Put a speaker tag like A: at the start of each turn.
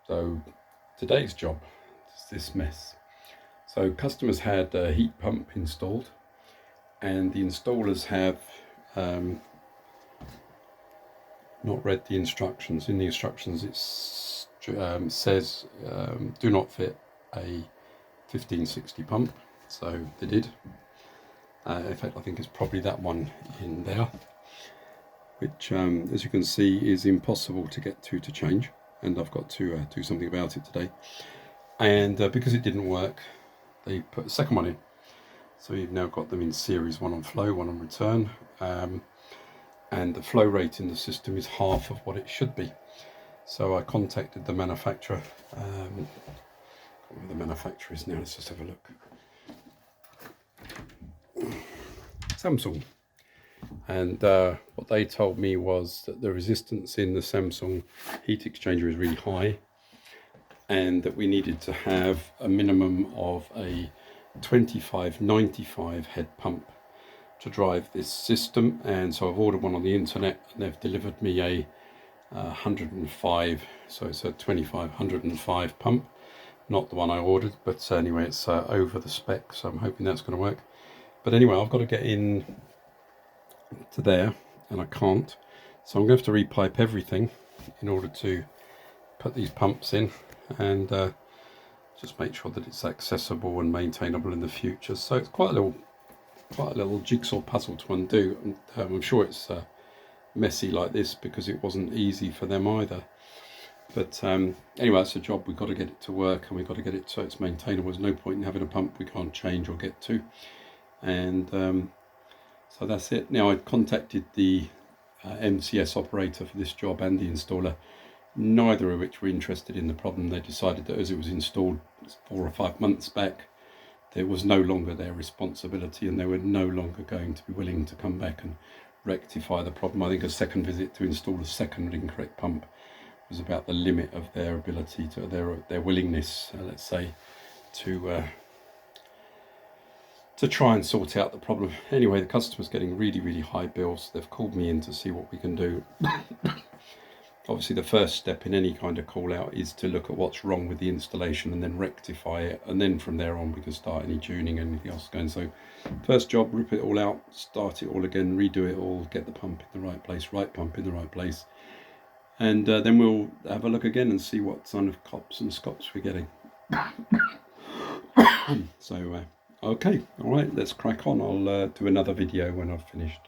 A: So today's job is this mess. So customers had a heat pump installed, and the installers have not read the instructions. In the instructions it says do not fit a 1560 pump, so they did. In fact, I think it's probably that one in there, which as you can see is impossible to get to change, and I've got to do something about it today. And because it didn't work, they put a second one in, so you've now got them in series, one on flow, one on return, and the flow rate in the system is half of what it should be. So I contacted the manufacturer. Where the manufacturer is now, let's just have a look. Samsung. And what they told me was that the resistance in the Samsung heat exchanger is really high, and that we needed to have a minimum of a 2595 head pump to drive this system. And so I've ordered one on the internet, and they've delivered me a 105, so it's a 2505 pump, not the one I ordered, but anyway, it's over the spec, so I'm hoping that's going to work. But anyway, I've got to get in to there, and I can't, so I'm going to have to repipe everything in order to put these pumps in, and just make sure that it's accessible and maintainable in the future. So it's quite a little jigsaw puzzle to undo, and I'm sure it's messy like this because it wasn't easy for them either. But anyway, it's a job. We've got to get it to work, and we've got to get it so it's maintainable. There's no point in having a pump we can't change or get to. And so that's it. Now, I've contacted the MCS operator for this job and the installer, neither of which were interested in the problem. They decided that as it was installed 4 or 5 months back, it was no longer their responsibility, and they were no longer going to be willing to come back and rectify the problem. I think a second visit to install a second incorrect pump was about the limit of their ability, to their willingness, let's say, to try and sort out the problem. Anyway, the customer's getting really high bills. They've called me in to see what we can do. Obviously, the first step in any kind of call out is to look at what's wrong with the installation and then rectify it, and then from there on we can start any tuning and anything else going. So first job, rip it all out, start it all again, redo it all, get the pump in the right place, right pump in the right place, and then we'll have a look again and see what kind of cops and scops we're getting. So okay, all right, let's crack on. I'll do another video when I've finished.